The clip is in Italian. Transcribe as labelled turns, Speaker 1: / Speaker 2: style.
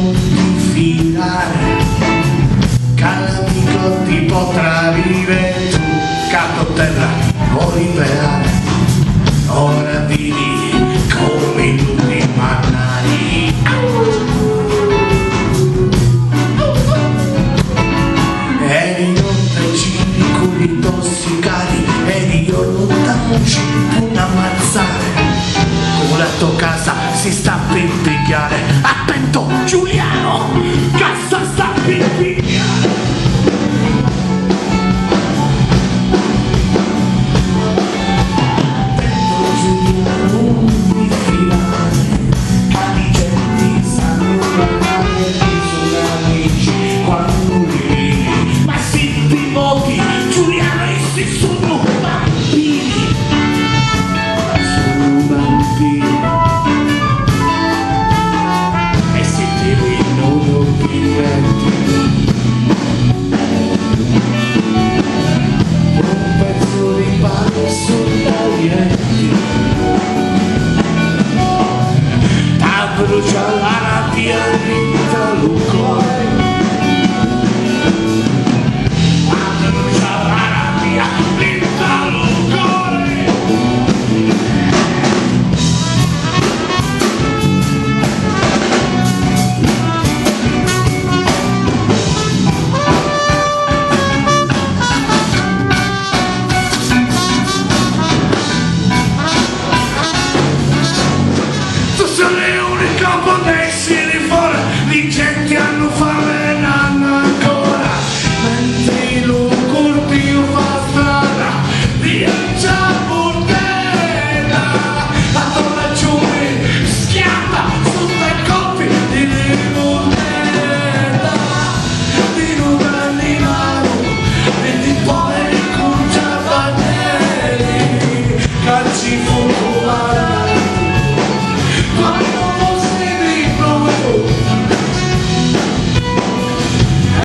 Speaker 1: non ti fidare, che l'amico ti potrà vivere tu, capo terra o liberare. Ora vivi come tutti i mannari. Eri nottacini con i tossicati, eri io lontanoci un ammazzare. Con la tua casa si sta per pigliare. Attento Giuliano, casa sta per pigliare. Brucia la rabbia dentro il cuore, brucia la rabbia dentro il cuore. Tu sei l'unico potessi fuori, di gente hanno fame e hanno ancora, mentre lo cortio fa strada, via già bordella, la tua ragione schianta sotto i colpi di rivoltella, di non darli mano, e di poveri con giappannelli, calci focolari.